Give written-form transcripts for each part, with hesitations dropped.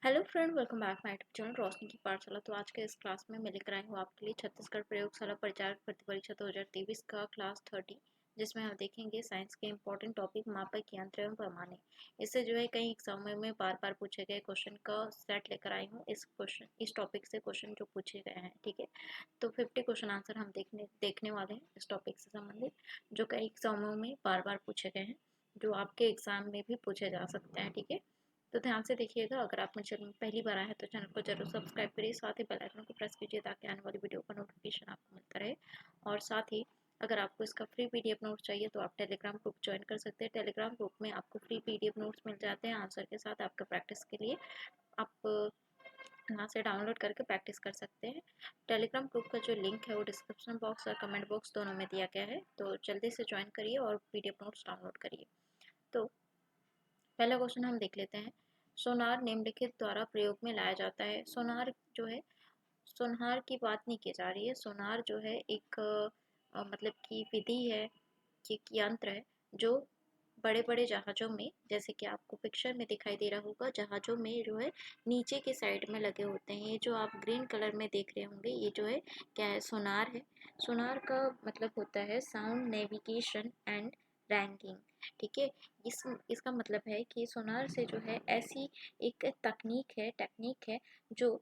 Hello friend, welcome back my YouTube channel Roshni की पाठशाला। तो आज के इस क्लास में मैं लेकर आई हूँ आपके लिए छत्तीसगढ़ प्रयोगशाला परिचालक भर्ती परीक्षा 2023 का क्लास 30, जिसमें हम देखेंगे साइंस के इंपॉर्टेंट टॉपिक मापक यंत्र एवं पैमाने। इससे जो है कई एग्जामों में बार बार पूछे गए क्वेश्चन का सेट लेकर आई हूँ। इस टॉपिक से क्वेश्चन जो पूछे गए हैं, ठीक है। तो 50 क्वेश्चन आंसर हम देखने वाले हैं इस टॉपिक से संबंधित, जो कई एग्जामों में बार बार पूछे गए हैं, जो आपके एग्जाम में भी पूछे जा सकते हैं, ठीक है। तो ध्यान से देखिएगा। अगर आप मुझे चैनल में पहली बार आए हैं तो चैनल को जरूर सब्सक्राइब करिए, साथ ही बेल आइकन को प्रेस कीजिए ताकि आने वाली वीडियो का नोटिफिकेशन आपको मिलता रहे। और साथ ही अगर आपको इसका फ्री पीडीएफ नोट्स चाहिए तो आप टेलीग्राम ग्रुप ज्वाइन कर सकते हैं। टेलीग्राम ग्रुप में आपको फ्री पीडीएफ नोट्स मिल जाते हैं आंसर के साथ। आपका प्रैक्टिस के लिए आप यहाँ से डाउनलोड करके प्रैक्टिस कर सकते हैं। टेलीग्राम ग्रुप का जो लिंक है वो डिस्क्रिप्शन बॉक्स और कमेंट बॉक्स दोनों में दिया गया है, तो जल्दी से ज्वाइन करिए और पीडीएफ नोट्स डाउनलोड करिए। तो पहला क्वेश्चन हम देख लेते हैं। सोनार निम्नलिखित द्वारा प्रयोग में लाया जाता है। सोनार जो है, सोनार की बात नहीं की जा रही है। सोनार जो है एक मतलब कि विधि है कि एक यंत्र है जो बड़े बड़े जहाज़ों में, जैसे कि आपको पिक्चर में दिखाई दे रहा होगा, जहाज़ों में जो है नीचे के साइड में लगे होते हैं। ये जो आप ग्रीन कलर में देख रहे होंगे, ये जो है क्या है, सोनार है। सोनार का मतलब होता है साउंड नेविगेशन एंड रैंकिंग, ठीक है। इसका मतलब है कि सोनार से जो है ऐसी एक टेक्निक है जो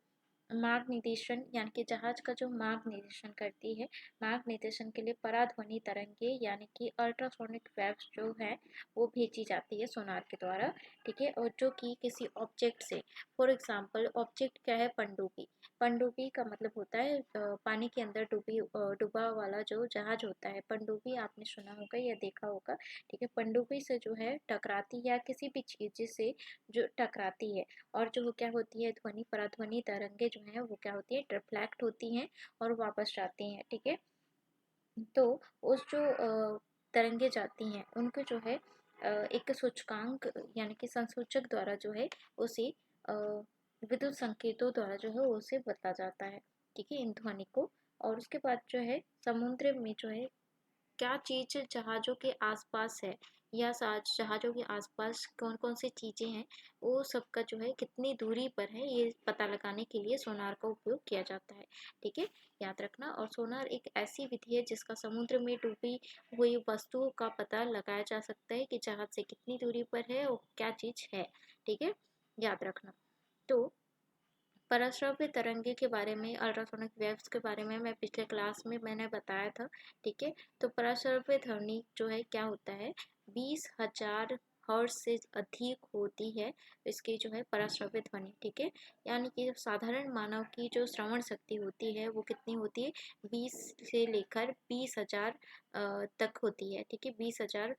मार्ग निर्देशन, यानी कि जहाज का जो मार्ग निर्देशन करती है। मार्ग निर्देशन के लिए पराध्वनि तरंगे यानी कि अल्ट्रासोनिक वेव्स जो है वो भेजी जाती है सोनार के द्वारा, ठीक है। और जो कि किसी ऑब्जेक्ट से, फॉर एग्जांपल ऑब्जेक्ट क्या है, पनडुब्बी। पनडुब्बी का मतलब होता है पानी के अंदर डूबा वाला जो जहाज होता है। पनडुब्बी आपने सुना होगा या देखा होगा, ठीक है। पनडुब्बी से जो है टकराती या किसी भी चीज से जो टकराती है, और जो क्या होती है, ध्वनि पराध्वनि तरंगे जो है वो क्या होती है, रिफ्लेक्ट होती हैं और वापस जाती हैं, ठीक है। तो उस जो तरंगे जाती हैं उनको जो है एक सूचकांक यानी कि संसूचक द्वारा जो है उसे विद्युत संकेतों द्वारा जो है उसे बदला जाता है, ठीक है, इन ध्वनि को। और उसके बाद जो है समुद्र में जो है क्या चीज जहाजों के आसपास है, या जहाजों के आसपास कौन कौन सी चीजें हैं, वो सबका जो है कितनी दूरी पर है, ये पता लगाने के लिए सोनार का उपयोग किया जाता है, ठीक है। याद रखना। और सोनार एक ऐसी विधि है जिसका समुद्र में डूबी हुई वस्तुओं का पता लगाया जा सकता है कि जहाज से कितनी दूरी पर है और क्या चीज है, ठीक है, याद रखना। तो पराश्रव्य तरंगे के बारे में, अल्ट्रासोनिक वेव्स के बारे में मैं पिछले क्लास में मैंने बताया था, ठीक है। तो पराश्रव्य ध्वनि जो है क्या होता है, 20,000 हर्ट्ज से अधिक होती है इसकी जो है पराश्रव्य ध्वनि, ठीक है। यानी कि साधारण मानव की जो श्रवण शक्ति होती है वो कितनी होती है, 20 से लेकर 20,000 तक होती है, ठीक है, 20,000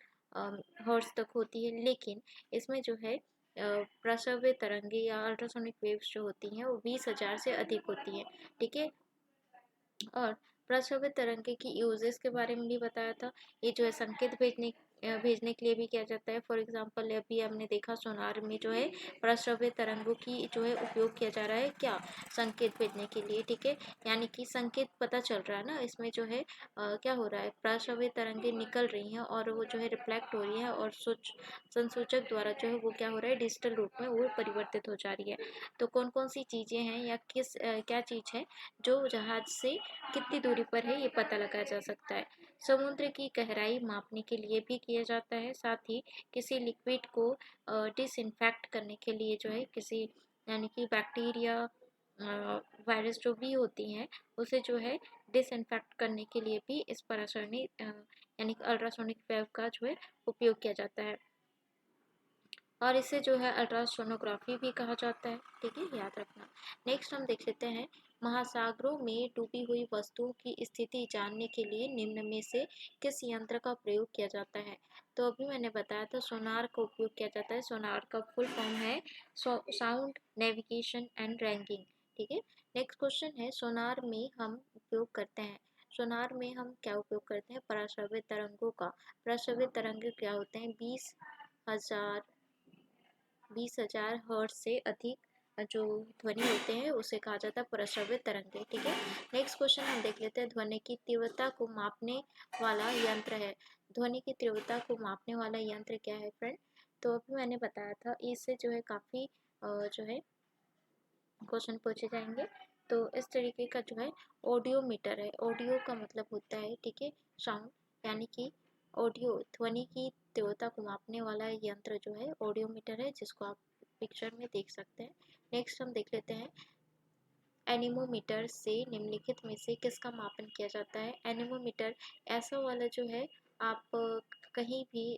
हर्ट्ज तक होती है। लेकिन इसमें जो है प्रसव्य तरंगे या अल्ट्रासोनिक वेव्स जो होती हैं वो 20,000 से अधिक होती हैं, ठीक है। और प्रसव्य तरंगे की यूजेस के बारे में भी बताया था। ये जो है संकेत भेजने के लिए भी किया जाता है। फॉर एग्जांपल अभी हमने देखा सोनार में जो है प्रसव्य तरंगों की जो है उपयोग किया जा रहा है, क्या, संकेत भेजने के लिए, ठीक है। यानी कि संकेत पता चल रहा है ना, इसमें जो है क्या हो रहा है, प्रसव्य तरंगे निकल रही हैं और वो जो है रिफ्लेक्ट हो रही है, और संसूचक द्वारा जो है वो क्या हो रहा है, डिजिटल रूप में वो परिवर्तित हो जा रही है। तो कौन कौन सी चीजें हैं या क्या चीज है जो जहाज से कितनी दूरी पर है ये पता लगाया जा सकता है। समुद्र की गहराई मापने के लिए भी किया जाता है। साथ ही किसी लिक्विड को डिसइंफेक्ट करने के लिए जो है किसी, यानी कि बैक्टीरिया वायरस जो भी होती हैं उसे जो है डिसइंफेक्ट करने के लिए भी इस परासरणी यानी कि अल्ट्रासोनिक वेव का जो है उपयोग किया जाता है। और इसे जो है अल्ट्रासोनोग्राफी भी कहा जाता है, ठीक है, याद रखना। नेक्स्ट हम देख लेते हैं, महासागरों में डूबी हुई वस्तुओं की स्थिति जानने के लिए निम्न में से किस यंत्र का प्रयोग किया जाता है। तो अभी मैंने बताया था सोनार का उपयोग किया जाता है। सोनार का फुल फॉर्म है साउंड नेविगेशन एंड रैंकिंग, ठीक है। नेक्स्ट क्वेश्चन है, सोनार में हम उपयोग करते हैं, सोनार में हम क्या उपयोग करते हैं, पराश्रव्य तरंगों का। पराश्रव्य तरंगे क्या होते हैं, 20,000 हर्ट्ज से अधिक जो ध्वनि होते हैं उसे कहा जाता है पराश्रव्य तरंगे, ठीक है। नेक्स्ट क्वेश्चन हम देख लेते हैं, ध्वनि की तीव्रता को मापने वाला यंत्र है। ध्वनि की तीव्रता को मापने वाला यंत्र क्या है फ्रेंड। तो अभी मैंने बताया था, इससे जो है काफ़ी जो है क्वेश्चन पूछे जाएंगे। तो इस तरीके का जो है ऑडियोमीटर है। ऑडियो का मतलब होता है, ठीक है, साउंड, यानी कि ऑडियो ध्वनि की तीव्रता को मापने वाला यंत्र जो है ऑडियोमीटर है, जिसको आप पिक्चर में देख सकते हैं। नेक्स्ट हम देख लेते हैं एनीमोमीटर से निम्नलिखित में से किसका मापन किया जाता है। एनीमोमीटर ऐसा वाला जो है आप कहीं भी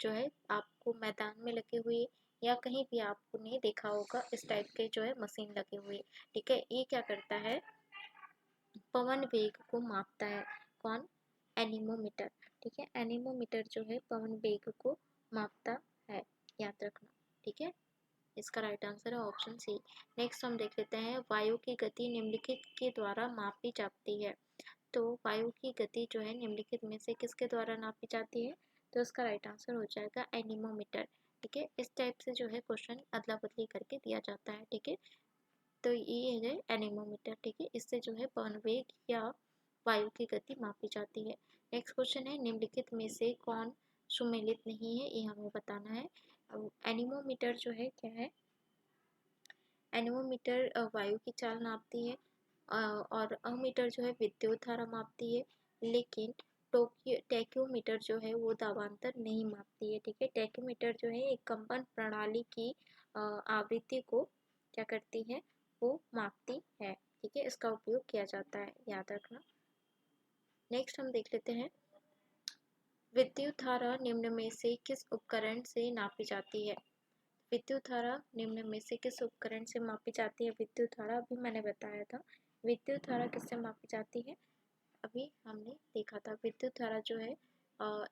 जो है आपको मैदान में लगे हुए या कहीं भी आपने देखा होगा इस टाइप के जो है मशीन लगे हुए, ठीक है। ये क्या करता है, पवन वेग को मापता है। कौन, एनीमोमीटर, ठीक है। एनीमोमीटर जो है पवन वेग को मापता है, याद रखना, ठीक है। इसका राइट आंसर है ऑप्शन सी। नेक्स्ट हम देख लेते हैं वायु की गति निम्नलिखित के द्वारा मापी जाती है। तो वायु की गति जो है निम्नलिखित में से किसके द्वारा नापी जाती है, तो इसका राइट आंसर हो जाएगा एनीमोमीटर, ठीक है। इस टाइप से जो है क्वेश्चन अदला बदली करके दिया जाता है, ठीक है। तो ये है एनीमोमीटर, ठीक है। इससे जो है पवन वेग या वायु की गति मापी जाती है। नेक्स्ट क्वेश्चन है निम्नलिखित में से कौन सुमेलित नहीं है, ये हमें बताना है। एनीमोमीटर जो है क्या है, एनीमोमीटर वायु की चाल नापती है और अमीटर जो है विद्युत धारा मापती है, लेकिन टैक्योमीटर जो है वो दाबांतर नहीं मापती है, ठीक है। टैक्योमीटर जो है एक कंपन प्रणाली की आवृत्ति को क्या करती है, वो मापती है, ठीक है। इसका उपयोग किया जाता है, याद रखना। नेक्स्ट हम देख लेते हैं विद्युत धारा निम्न में से किस उपकरण से नापी जाती है। विद्युत धारा निम्न में से किस उपकरण से मापी जाती है। विद्युत धारा अभी मैंने बताया था, विद्युत धारा किससे मापी जाती है, अभी हमने देखा था। विद्युत धारा जो है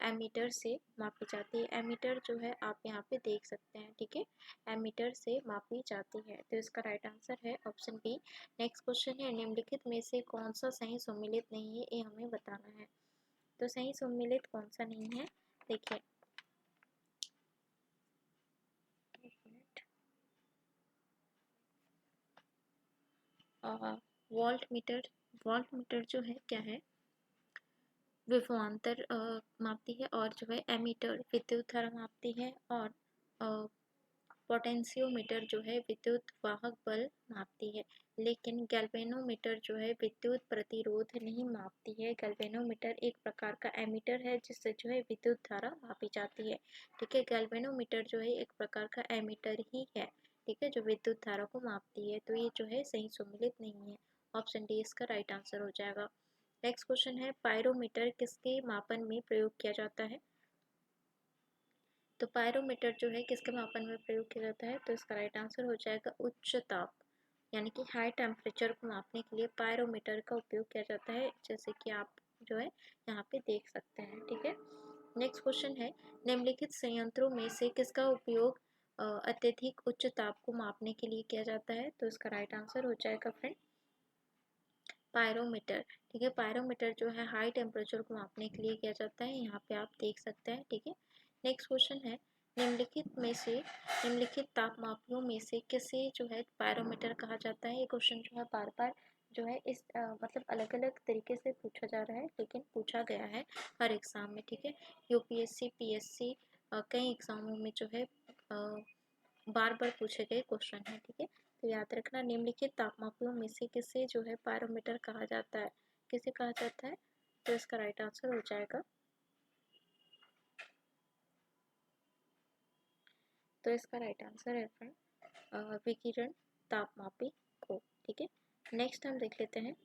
एमीटर से मापी जाती है। एमीटर जो है आप यहाँ पे देख सकते हैं, ठीक है, एमीटर से मापी जाती है। तो इसका राइट आंसर है ऑप्शन बी। नेक्स्ट क्वेश्चन है निम्नलिखित में से कौन सा सही सम्मिलित नहीं है, ये हमें बताना है। तो सही सम्मिलित कौन सा नहीं है, देखिए, वोल्ट मीटर, वोल्ट मीटर जो है क्या है, विभवांतर मापती है, और जो है एमीटर विद्युत धारा मापती है, और पोटेंशियोमीटर जो है विद्युत वाहक बल मापती है। लेकिन गैल्वेनोमीटर जो है विद्युत प्रतिरोध नहीं मापती है। गैल्वेनोमीटर एक प्रकार का एमीटर है जिससे जो है विद्युत धारा मापी जाती है, ठीक है। गैल्वेनोमीटर जो है एक प्रकार का एमीटर ही है, ठीक है, जो विद्युत धारा को मापती है। तो ये जो है सही सम्मिलित नहीं है, ऑप्शन डी इसका राइट आंसर हो जाएगा। नेक्स्ट क्वेश्चन है पायरोमीटर किसके मापन में प्रयोग किया जाता है। तो पायरोमीटर जो है किसके मापन में प्रयोग किया जाता है, तो इसका राइट आंसर हो जाएगा उच्च ताप, यानी कि हाई टेम्परेचर को मापने के लिए पायरोमीटर का उपयोग किया जाता है, जैसे कि आप जो है यहाँ पे देख सकते हैं, ठीक है। नेक्स्ट क्वेश्चन है निम्नलिखित संयंत्रों में से किसका उपयोग अत्यधिक उच्च ताप को मापने के लिए किया जाता है, तो इसका राइट आंसर हो जाएगा फ्रेंड पायरोमीटर, ठीक है। पायरोमीटर जो है हाई टेम्परेचर को मापने के लिए किया जाता है, यहाँ पे आप देख सकते हैं, ठीक है। नेक्स्ट क्वेश्चन है निम्नलिखित तापमापियों में से किसे जो है पायरोमीटर कहा जाता है। ये क्वेश्चन जो है बार बार जो है इस मतलब अलग अलग तरीके से पूछा जा रहा है, लेकिन पूछा गया है हर एग्जाम में, ठीक है। यूपीएससी पीएससी कई एग्जामों में जो है बार बार पूछे गए क्वेश्चन है, ठीक है। तो याद रखना निम्नलिखित तापमापियों में से किसे जो है पायरोमीटर कहा जाता है, किसे कहा जाता है, तो इसका राइट आंसर हो जाएगा, तो इसका राइट आंसर है फ्रेंड विकिरण तापमापी को, ठीक है। नेक्स्ट हम देख लेते हैं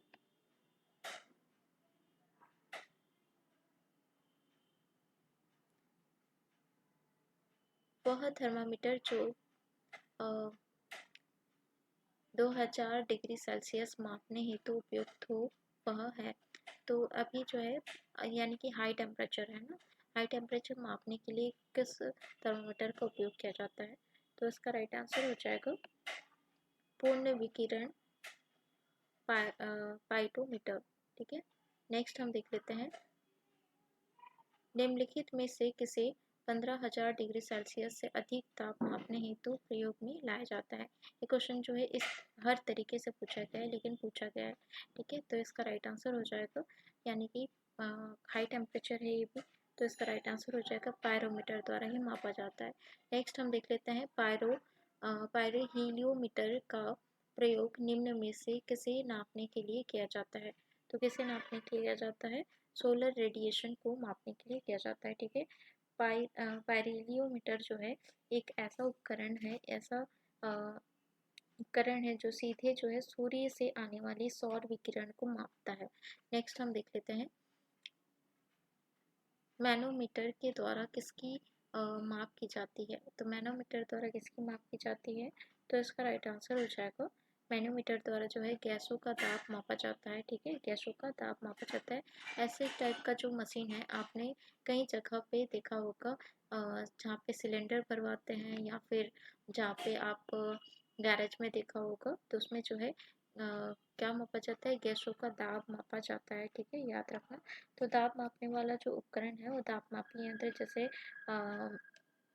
वह थर्मामीटर जो 2000 डिग्री सेल्सियस मापने हेतु उपयुक्त हो वह है। तो अभी जो है यानी कि हाई टेम्परेचर है ना, हाई टेम्परेचर मापने के लिए किस थर्मामीटर का उपयोग किया जाता है, तो इसका राइट आंसर हो जाएगा पूर्ण विकिरण पाइटोमीटर, ठीक है। नेक्स्ट हम देख लेते हैं निम्नलिखित में से किसे 15,000 डिग्री सेल्सियस से अधिक ताप मापने हेतु प्रयोग में लाया जाता है। ये क्वेश्चन जो है इस हर तरीके से पूछा गया है, लेकिन पूछा गया है, ठीक है। तो इसका राइट आंसर हो जाएगा, यानी कि हाई टेम्परेचर है ये भी, तो इसका राइट आंसर हो जाएगा पायरोमीटर द्वारा ही मापा जाता है। नेक्स्ट हम देख लेते हैं पायरोहीलियोमीटर का प्रयोग निम्न में से किसे नापने के लिए किया जाता है? तो किसे नापने के लिए किया जाता है? सोलर रेडिएशन को मापने के लिए किया जाता है। ठीक है, पायरिलियोमीटर जो है एक ऐसा उपकरण है, ऐसा उपकरण है जो सीधे जो है सूर्य से आने वाली सौर विकिरण को मापता है। नेक्स्ट हम देख लेते हैं, मैनोमीटर के द्वारा किसकी माप की जाती है? तो मैनोमीटर द्वारा किसकी माप की जाती है? तो इसका राइट आंसर हो जाएगा, मैनोमीटर द्वारा जो है गैसों का दाब मापा जाता है। ठीक है, गैसों का दाब मापा जाता है। ऐसे टाइप का जो मशीन है आपने कई जगह पे देखा होगा, जहाँ पे सिलेंडर भरवाते हैं या फिर जहाँ पे आप गैरेज में देखा होगा, तो उसमें जो है क्या मापा जाता है? गैसों का दाब मापा जाता है। ठीक है, याद रखना। तो दाब मापने वाला जो उपकरण है वो दाब मापी यंत्र जैसे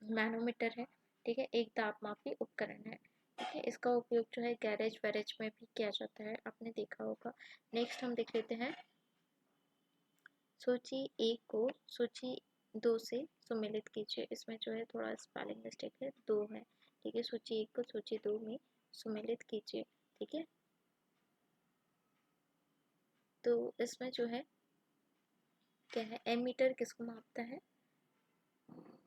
मैनोमीटर है। ठीक है, एक दाब मापी उपकरण है। ठीक है, इसका उपयोग जो है गैरेज वैरेज में भी किया जाता है, आपने देखा होगा। नेक्स्ट हम देख लेते हैं, सूची 1 को सूची 2 से सुमेलित कीजिए। इसमें जो है थोड़ा स्पेलिंग मिस्टेक है, 2 है। ठीक है, सूची 1 को सूची 2 में सुमेलित कीजिए। ठीक है, तो इसमें जो है क्या है, एमीटर किसको मापता है?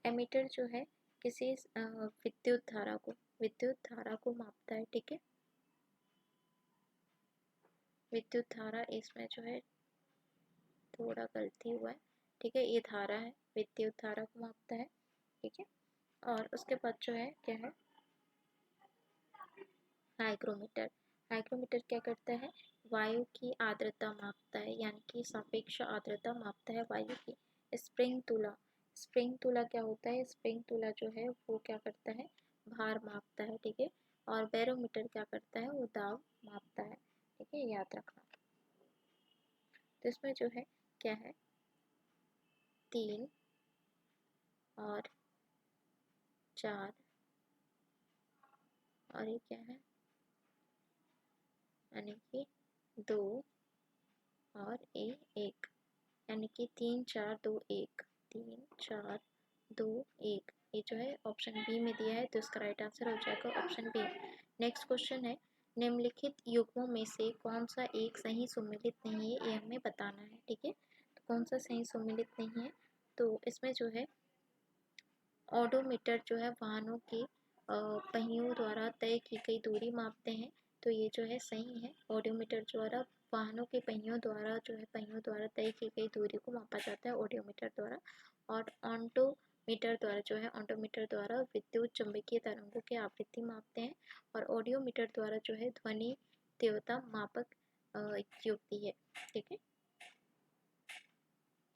एमीटर जो है किसी विद्युत धारा को मापता है। ठीक है, विद्युत धारा, इसमें जो है थोड़ा गलती हुआ है। ठीक है, ये धारा है, विद्युत धारा को मापता है। ठीक है, और उसके बाद जो है क्या है, हाइग्रोमीटर। हाइग्रोमीटर क्या करता है? वायु की आर्द्रता मापता है, यानी कि सापेक्ष आर्द्रता मापता है वायु की। स्प्रिंग तुला, स्प्रिंग तुला क्या होता है? स्प्रिंग तुला जो है वो क्या करता है? भार मापता है। ठीक है, और बैरोमीटर क्या करता है? वो दाब मापता है। ठीक है, याद रखना। तो इसमें जो है क्या है, 3 और 4, और ये क्या है, यानी कि 2 और ये 1, यानी कि 3 4 2 1, 3 4 2 1, ये जो है ऑप्शन बी में दिया है, तो इसका राइट आंसर हो जाएगा ऑप्शन बी। नेक्स्ट क्वेश्चन है, निम्नलिखित युग्मों में से कौन सा एक सही सुमेलित नहीं है, ये हमें बताना है। ठीक है, तो कौन सा सही सुमेलित नहीं है? तो इसमें जो है ओडोमीटर जो है वाहनों के पहियों द्वारा तय की गई दूरी मापते हैं, तो ये जो है सही है। ओडोमीटर द्वारा वाहनों के पहियों द्वारा तय की गई दूरी को मापा जाता है ओडोमीटर द्वारा। और ऑन्टोमीटर द्वारा विद्युत चुंबकीय तरंगों की आवृत्ति मापते हैं, और ऑडियोमीटर द्वारा जो है ध्वनि तीव्रता मापक युक्ति है। ठीक है,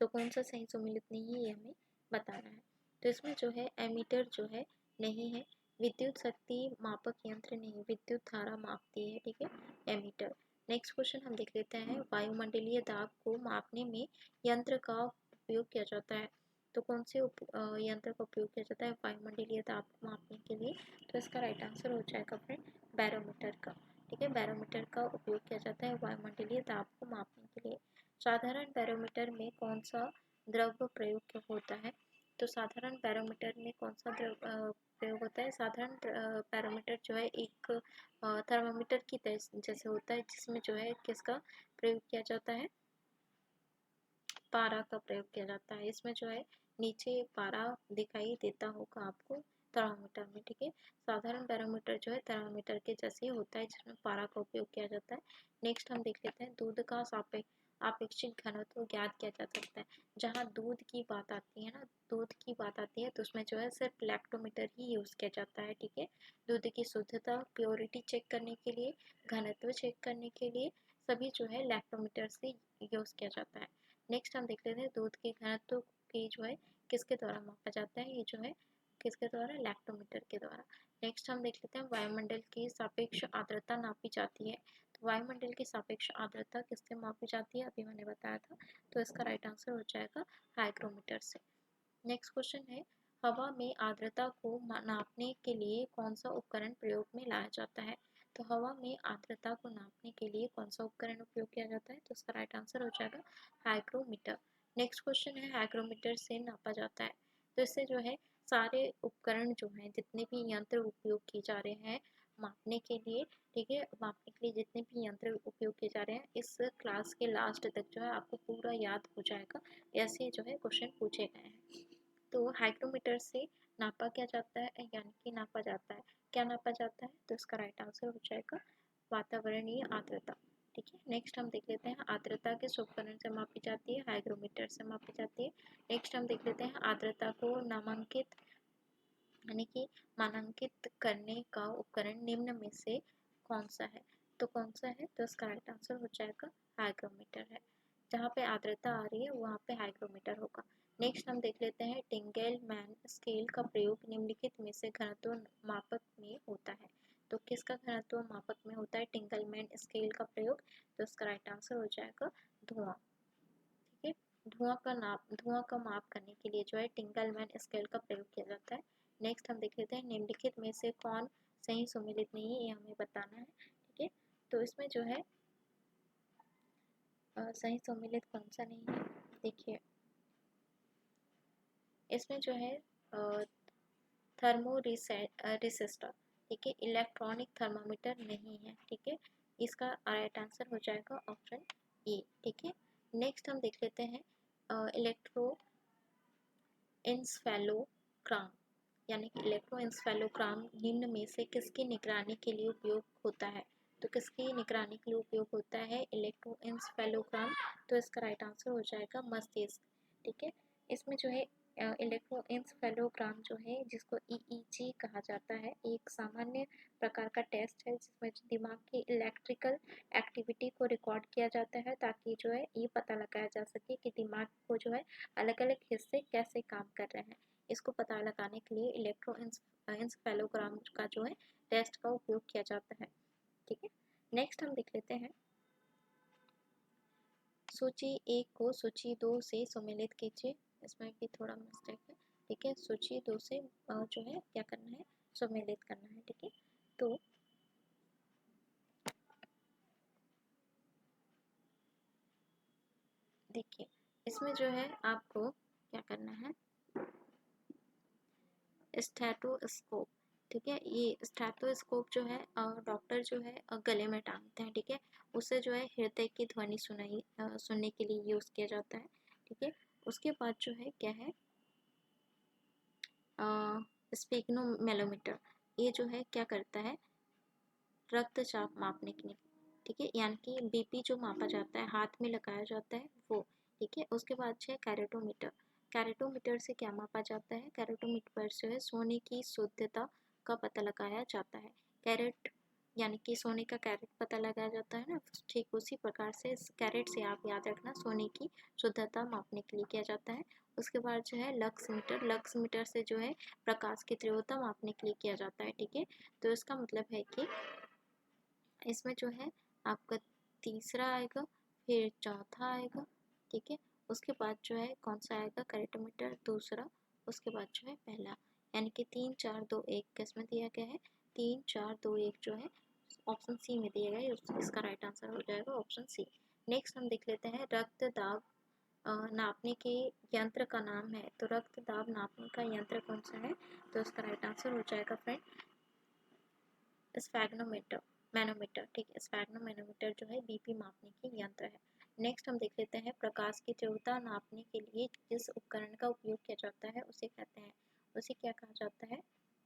तो कौन सा सही सुमेलित नहीं है, ये हमें बताना है। तो इसमें जो है एमीटर जो है नहीं है, विद्युत शक्ति मापक यंत्र नहीं, विद्युत धारा मापती है। ठीक है, एमीटर। नेक्स्ट क्वेश्चन हम देख लेते हैं, वायुमंडलीय दाब को मापने में यंत्र का उपयोग किया जाता है। तो कौन से यंत्र का उपयोग किया जाता है वायुमंडलीय दाब को मापने के लिए? तो इसका राइट आंसर हो जाएगा फ्रेंड, बैरोमीटर का। ठीक है, बैरोमीटर का उपयोग किया जाता है वायुमंडलीय दाब को मापने के लिए। साधारण बैरोमीटर में कौन सा द्रव्य प्रयोग होता है? तो साधारण बैरोमीटर में कौन सा द्रव्य प्रयोग होता है? साधारण बैरोमीटर जो है एक थर्मामीटर की जैसे होता है, जिसमें जो है किसका प्रयोग किया जाता है? पारा का प्रयोग किया जाता है। इसमें जो है नीचे पारा दिखाई देता होगा आपको थर्मामीटर में। ठीक है, साधारण बैरोमीटर जो है थर्मामीटर के जैसे होता है, जिसमें पारा का उपयोग किया जाता है। नेक्स्ट हम देख लेते हैं, दूध का आपेक्षिक घनत्व ज्ञात किया जा सकता है। जहाँ दूध की बात आती है ना, दूध की बात आती है, तो उसमें जो है सिर्फ लैक्टोमीटर ही यूज़ किया जाता है। ठीक है, दूध की शुद्धता, प्योरिटी चेक करने के लिए, घनत्व चेक करने के लिए सभी जो है लैक्टोमीटर से यूज़ किया जाता है। नेक्स्ट हम देख लेते हैं, दूध के घनत्व की जो है किसके द्वारा मापा जाता है? ये जो है किसके द्वारा? लैक्टोमीटर के द्वारा। नेक्स्ट हम देख लेते हैं, वायुमंडल की सापेक्ष आर्द्रता नापी जाती है। तो वायुमंडल की सापेक्ष आर्द्रता किससे मापी जाती है? अभी मैंने बताया था, तो इसका राइट आंसर हो जाएगा हाइग्रोमीटर से। नेक्स्ट क्वेश्चन है, हवा में आर्द्रता को नापने के लिए कौन सा उपकरण प्रयोग में लाया जाता है? तो हवा में आर्द्रता को नापने के लिए कौन सा उपकरण उपयोग किया जाता है? तो इसका राइट आंसर हो जाएगा हाइग्रोमीटर। नेक्स्ट क्वेश्चन है, हाइग्रोमीटर से नापा जाता है, तो इससे जो है सारे उपकरण जो हैं, जितने भी यंत्र उपयोग किए जा रहे हैं मापने के लिए, ठीक है, मापने के लिए जितने भी यंत्र उपयोग किए जा रहे हैं, इस क्लास के लास्ट तक जो है आपको पूरा याद हो जाएगा। ऐसे जो है क्वेश्चन पूछे गए हैं। तो हाइग्रोमीटर से नापा क्या जाता है, यानी कि नापा जाता है, क्या नापा जाता है, तो इसका राइट आंसर हो जाएगा वातावरणीय आर्द्रता। ठीक है, नेक्स्ट हम देख लेते हैं आर्द्रता किस उपकरण से मापी जाती है, हाइग्रोमीटर से मापी जाती है। नेक्स्ट हम देख लेते हैं आर्द्रता को नामांकित यानी कि मानांकित करने का उपकरण निम्न में से कौन सा है, तो कौन सा है, तो इसका राइट आंसर हो जाएगा हाइग्रोमीटर है। जहाँ पे आर्द्रता आ रही है वहाँ पे हाइग्रोमीटर होगा। नेक्स्ट हम देख लेते हैं टिंगलमैन स्केल का प्रयोग निम्नलिखित में से घनत्व मापक में होता है, तो किसका घनत्व मापक में होता है टिंगलमैन स्केल का प्रयोग, तो इसका राइट आंसर हो जाएगा धुआं। ठीक है, धुआं का माप करने के लिए जो है टिंगलमैन स्केल का प्रयोग किया जाता है। नेक्स्ट हम देख लेते हैं निम्नलिखित में से कौन सही सुमेलित नहीं है, ये हमें बताना है। ठीक है, तो इसमें जो है सही सुमेलित कौन सा नहीं है, देखिए इसमें जो है थर्मो रिसिस्टर, ठीक है, इलेक्ट्रॉनिक थर्मामीटर नहीं है। ठीक है, इसका राइट आंसर हो जाएगा ऑप्शन ए। ठीक है, नेक्स्ट हम देख लेते हैं इलेक्ट्रो इंसफेलोग्राम, यानी कि इलेक्ट्रोइंसफेलोग्राम निम्न में से किसकी निगरानी के लिए उपयोग होता है, तो किसकी निगरानी के लिए उपयोग होता है इलेक्ट्रोइंसफेलोग्राम, तो इसका राइट आंसर हो जाएगा मस्तिष्क। ठीक है, इसमें जो है इलेक्ट्रोइंसफेलोग्राम जो है जिसको ईईजी कहा जाता है, एक सामान्य प्रकार का टेस्ट है जिसमें दिमाग की इलेक्ट्रिकल एक्टिविटी को रिकॉर्ड किया जाता है ताकि जो है ये पता लगाया जा सके कि दिमाग को जो है अलग अलग हिस्से कैसे काम कर रहे हैं। इसको पता लगाने के लिए इलेक्ट्रोइंसफेलोग्राम का जो है टेस्ट का उपयोग किया जाता है। ठीक है, नेक्स्ट हम देख लेते हैं सूची 1 को सूची 2 से सुमेलित कीजिए, इसमें भी थोड़ा मिस्टेक है। ठीक है, सूची 2 से जो है क्या करना है, सुमेलित करना है। ठीक है, तो देखिए इसमें जो है आपको क्या करना है, स्टेथोस्कोप, ठीक है, ये स्टेथोस्कोप जो है डॉक्टर जो है गले में टांगते हैं। ठीक है, उससे जो है हृदय की ध्वनि सुनने के लिए यूज़ किया जाता है। ठीक है, उसके बाद जो है क्या है स्पेग्नोमेलोमीटर, ये जो है क्या करता है रक्तचाप मापने के लिए। ठीक है, यानी कि बीपी जो मापा जाता है हाथ में लगाया जाता है वो। ठीक है, उसके बाद है कैरेटोमीटर, कैरेटोमीटर से क्या मापा जाता है, कैरेटोमीटर से है सोने की शुद्धता का पता लगाया जाता है। कैरेट यानी कि सोने का कैरेट पता लगाया जाता है ना, ठीक उसी प्रकार से इस कैरेट से आप याद रखना सोने की शुद्धता मापने के लिए किया जाता है। उसके बाद जो है लक्स मीटर, लक्स मीटर से जो है प्रकाश की तीव्रता मापने के लिए किया जाता है। ठीक है, तो इसका मतलब है कि इसमें जो है आपका तीसरा आएगा, फिर चौथा आएगा। ठीक है, उसके बाद जो है कौन सा आएगा कैरेटोमीटर दूसरा, उसके बाद जो है पहला, यानी कि 3 4 2 1 किस में दिया गया है, 3 4 2 1 जो है ऑप्शन सी में दिया गया है, इसका राइट आंसर हो जाएगा ऑप्शन सी। नेक्स्ट हम देख लेते हैं रक्त दाब नापने के यंत्र का नाम है, तो रक्त दाब नापने का यंत्र कौन सा है, तो इसका राइट आंसर हो जाएगा फ्रेंड स्फैग्नोमीटर मैनोमीटर। ठीक है, स्फैग्नोमैनोमीटर जो है बीपी मापने की यंत्र है। नेक्स्ट हम देख लेते हैं प्रकाश की तीव्रता नापने के लिए जिस उपकरण का उपयोग किया जाता है उसे कहते हैं, उसे क्या कहा जाता है,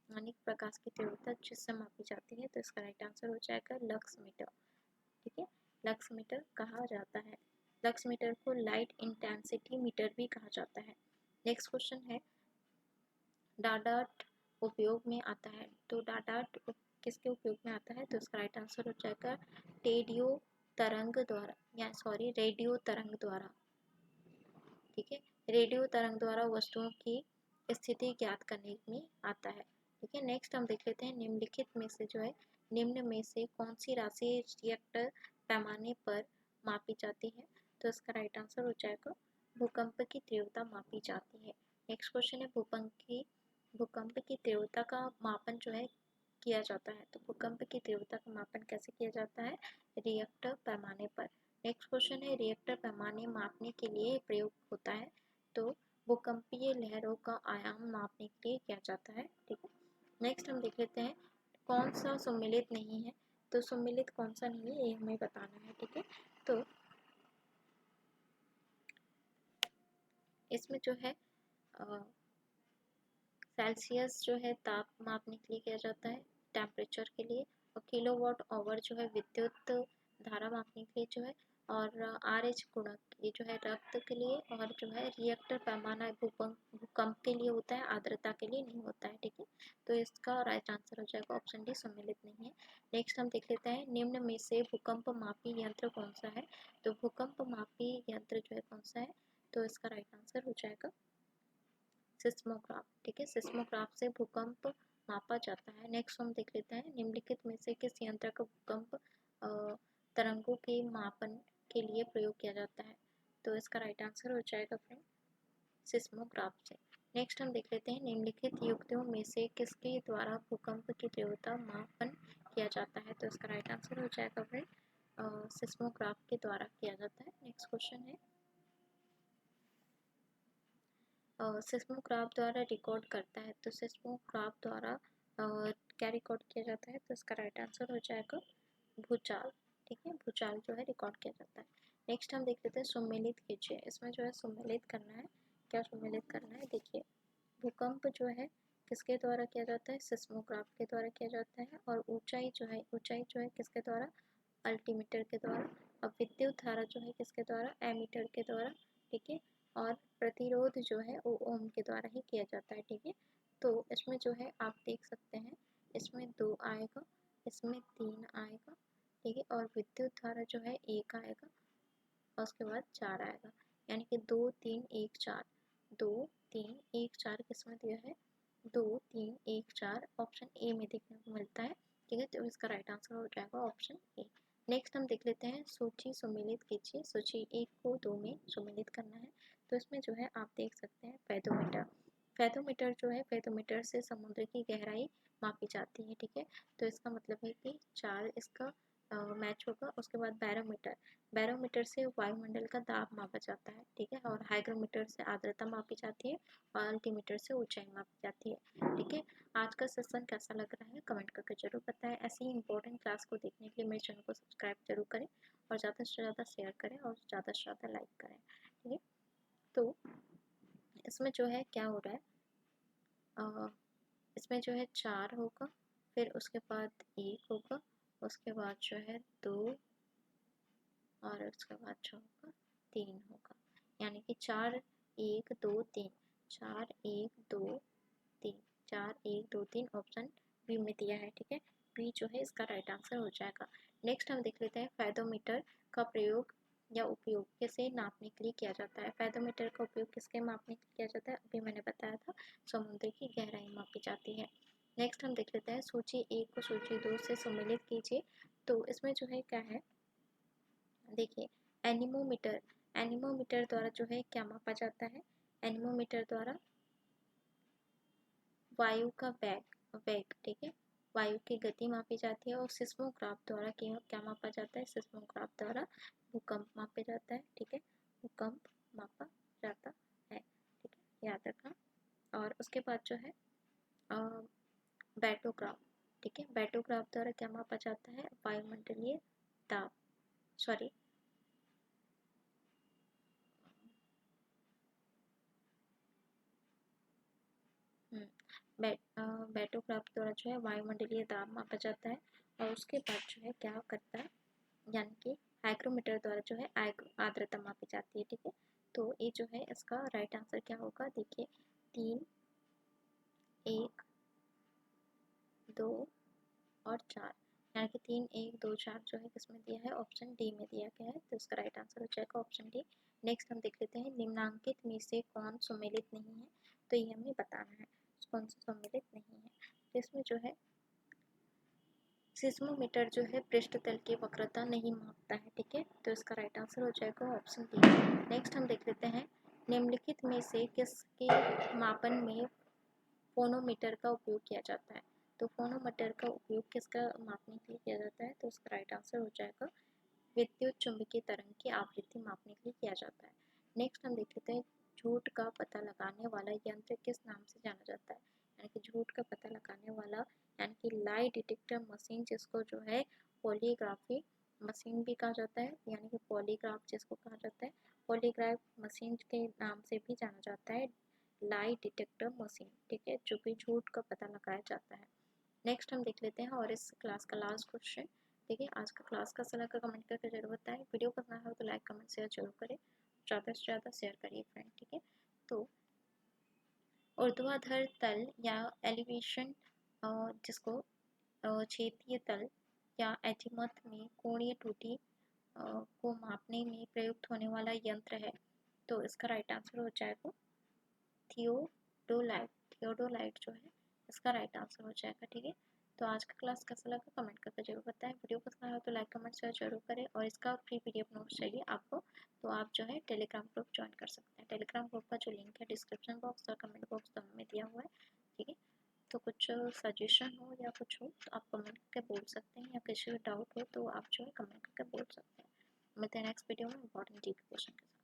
यानी प्रकाश की तीव्रता जिससे मापी जाती है, तो इसका राइट आंसर हो जाएगा लक्स मीटर। ठीक है, लक्स मीटर कहा जाता है। लक्स मीटर को लाइट इंटेंसिटी मीटर भी कहा जाता है। नेक्स्ट क्वेश्चन है डाडाट उपयोग में आता है, तो डाडाट किसके उपयोग में आता है, तो इसका राइट आंसर हो जाएगा टेडियो तरंग द्वारा या सॉरी रेडियो तरंग द्वारा। ठीक है, रेडियो तरंग द्वारा वस्तुओं की स्थिति ज्ञात करने में आता है। ठीक है, नेक्स्ट हम देख लेते हैं निम्नलिखित में से जो है निम्न में से कौन सी राशि रिएक्टर पैमाने पर मापी जाती है, तो इसका राइट आंसर हो जाएगा भूकंप की तीव्रता मापी जाती है। नेक्स्ट क्वेश्चन है भूकंप की तीव्रता का मापन जो है किया जाता है, तो भूकंप की तीव्रता का मापन कैसे किया जाता है, रिएक्टर पैमाने पर। नेक्स्ट क्वेश्चन है रिएक्टर पैमाने मापने के लिए प्रयोग होता है, तो भूकंपीय लहरों का आयाम मापने के लिए किया जाता है। ठीक है, नेक्स्ट हम देख लेते हैं कौन सा सुमेलित नहीं है। तो सुमेलित कौन सा नहीं है ये हमें बताना है। ठीक है, तो इसमें जो है सेल्सियस जो है ताप मापने के लिए किया जाता है, टेम्परेचर के लिए, और किलोवाट आवर जो है विद्युत धारा मापने के लिए जो है, और RH गुणक ये जो है रक्त के लिए, और जो है रिएक्टर पैमाना भूकंप के लिए होता है, आर्द्रता के लिए नहीं होता है। ठीक है, तो इसका राइट आंसर हो जाएगा ऑप्शन डी, सम्मिलित नहीं है। नेक्स्ट हम देख लेते हैं निम्न में से भूकंप मापी यंत्र कौन सा है। तो भूकंप मापी यंत्र जो है कौन सा है, तो इसका राइट आंसर हो जाएगा सिस्मोग्राफ। ठीक है, सिस्मोग्राफ से भूकंप मापा जाता है। नेक्स्ट हम देख लेते हैं निम्नलिखित में से किस यंत्र का भूकंप तरंगों के मापन के लिए प्रयोग किया जाता है। तो इसका राइट आंसर हो जाएगा फ्रेंड सिस्मोग्राफ से। नेक्स्ट हम देख लेते हैं निम्नलिखित युक्तियों में से किसके द्वारा भूकंप की तीव्रता मापन किया जाता है। तो इसका राइट आंसर हो जाएगा फ्रेंड सिस्मोग्राफ के द्वारा किया जाता है। नेक्स्ट क्वेश्चन है सिस्मोग्राफ द्वारा रिकॉर्ड करता है। तो सिस्मोग्राफ द्वारा क्या रिकॉर्ड किया जाता है। तो इसका राइट आंसर हो जाएगा भूचाल। ठीक है, भूचाल जो है रिकॉर्ड किया जाता है। नेक्स्ट हम देख लेते हैं सुमेलित कीजिए। इसमें जो है सुमेलित करना है। क्या सुमेलित करना है, देखिए भूकंप जो है किसके द्वारा किया जाता है, सिस्मोग्राफ के द्वारा किया जाता है। और ऊंचाई जो है किसके द्वारा, अल्टीमीटर के द्वारा। और विद्युत धारा जो है किसके द्वारा, एमीटर के द्वारा। ठीक है, और प्रतिरोध जो है वो ओम के द्वारा ही किया जाता है। ठीक है, तो इसमें जो है आप देख सकते हैं इसमें 2 आएगा, इसमें 3 आएगा। ठीक है, और विद्युत धारा जो है 1 आएगा, और उसके बाद 4 आएगा, यानी कि 2 3 1 4, 2 3 1 4 किसमें दिया है, 2 3 1 4 ऑप्शन ए में देखने को मिलता है। ठीक है, तो इसका राइट आंसर हो जाएगा ऑप्शन ए। नेक्स्ट हम देख लेते हैं सूची सुमेलित कीजिए। सूची 1 को 2 में सुमेलित करना है। तो इसमें जो है आप देख सकते हैं फेथोमीटर। फेथोमीटर जो है, फेथोमीटर से समुद्र की गहराई मापी जाती है। ठीक है, तो इसका मतलब है कि 4 इसका मैच होगा। उसके बाद बैरोमीटर, बैरोमीटर से वायुमंडल का दाब मापा जाता है। ठीक है, और हाइग्रोमीटर से आर्द्रता मापी जाती है, और अल्टीमीटर से ऊंचाई मापी जाती है। ठीक है, आज का सेशन कैसा लग रहा है कमेंट करके जरूर बताएं। ऐसी ही इंपॉर्टेंट क्लास को देखने के लिए मेरे चैनल को सब्सक्राइब जरूर करें, और ज़्यादा से ज़्यादा शेयर करें, और ज़्यादा से ज़्यादा लाइक करें। ठीक है, तो इसमें जो है क्या हो रहा है, इसमें जो है 4 होगा, फिर उसके बाद 1 होगा, उसके बाद जो है 2, और उसके बाद जो होगा 3 होगा, यानी कि 4 1 2 3, 4 1 2 3, 4 1 2 3 ऑप्शन बी में दिया है। ठीक है, बी जो है इसका राइट आंसर हो जाएगा। नेक्स्ट हम देख लेते हैं फेथोमीटर का प्रयोग या उपयोग किसे नापने के लिए किया जाता है। फेथोमीटर का उपयोग किसके मापने के लिए किया जाता है, अभी मैंने बताया था, समुद्र की गहराई मापी जाती है। नेक्स्ट हम देख लेते हैं सूची 1 को सूची 2 से सम्मिलित कीजिए। तो इसमें जो है क्या है, देखिए एनीमोमीटर, एनीमोमीटर द्वारा जो है क्या मापा जाता है, एनीमोमीटर द्वारा वायु का वेग। ठीक है, वायु की गति मापी जाती है। और सिस्मोग्राफ द्वारा क्या मापा जाता है, सिस्मोग्राफ द्वारा भूकंप मापा जाता है। ठीक है, भूकंप मापा जाता है। ठीक है, याद रखना। और उसके बाद जो है बैटोग्राफ। ठीक है, बैटोग्राफ द्वारा क्या मापा जाता है, वायुमंडलीय दाब, सॉरी बैटोग्राफ द्वारा जो है वायुमंडलीय दाब मापा जाता है। और उसके बाद जो है क्या करता है, यानी कि हाइग्रोमीटर द्वारा जो है आर्द्रता मापी जाती है। ठीक है, तो ये जो है इसका राइट आंसर क्या होगा, देखिए 3 1 2 और 4, यानी कि 3 1 2 4 जो है किसमें दिया है, ऑप्शन डी में दिया गया है। तो इसका राइट आंसर हो जाएगा ऑप्शन डी। नेक्स्ट हम देख लेते हैं निम्नांकित में से कौन सुमेलित नहीं है। तो ये हमें बताना है कौन सा सुमेलित नहीं है। तो इसमें जो है सिस्मोमीटर जो है पृष्ठतल की वक्रता नहीं मापता है। ठीक है, तो इसका राइट आंसर हो जाएगा ऑप्शन डी। नेक्स्ट हम देख लेते हैं निम्नलिखित में से किसके मापन में फोनोमीटर का उपयोग किया जाता है। तो फोनोमीटर का उपयोग किसका मापने के लिए किया जाता है, तो उसका राइट आंसर हो जाएगा विद्युत चुम्बकीय तरंग की आवृत्ति मापने के लिए किया जाता है। नेक्स्ट हम देख लेते हैं झूठ का पता लगाने वाला यंत्र किस नाम से जाना जाता है? यानी कि झूठ का पता लगाने वाला, यानी कि लाई डिटेक्टर मशीन, जिसको जो है पॉलीग्राफी मशीन भी कहा जाता है, यानी कि पॉलीग्राफ जिसको कहा जाता है, पॉलीग्राफ मशीन के नाम से भी जाना जाता है लाई डिटेक्टर मशीन, ठीक है, जो भी झूठ का पता लगाया जाता है। नेक्स्ट हम देख लेते हैं और इस क्लास का लास्ट क्वेश्चन। देखिए, आज का क्लास का सलाह का कमेंट करके जरूर बताएं। वीडियो पसंद आया हो तो लाइक कमेंट शेयर जरूर करें, ज़्यादा से ज़्यादा शेयर करिए फ्रेंड, ठीक है। तो ऊर्ध्वाधर तल या एलिवेशन, जिसको क्षेत्रीय तल या एजीमथ में कोणीय त्रुटि को मापने में प्रयुक्त होने वाला यंत्र है। तो इसका राइट आंसर हो जाएगा थियोडोलाइट। थियोडोलाइट जो है इसका राइट आंसर हो जाएगा, ठीक है। तो आज का क्लास कैसा लगा कमेंट करके जरूर बताएं। वीडियो पसंद आया तो लाइक कमेंट शेयर जरूर करें, और इसका फ्री पीडीएफ नोट्स चाहिए आपको तो आप जो है टेलीग्राम ग्रुप ज्वाइन कर सकते हैं। टेलीग्राम ग्रुप का जो लिंक है डिस्क्रिप्शन बॉक्स और कमेंट बॉक्स दोनों में दिया हुआ है, ठीक है। तो कुछ सजेशन हो या कुछ हो तो आप कमेंट करके बोल सकते हैं, या किसी डाउट हो तो आप जो है कमेंट करके बोल सकते हैं। मिलते हैं नेक्स्ट वीडियो में इंपॉर्टेंट क्वेश्चन के साथ।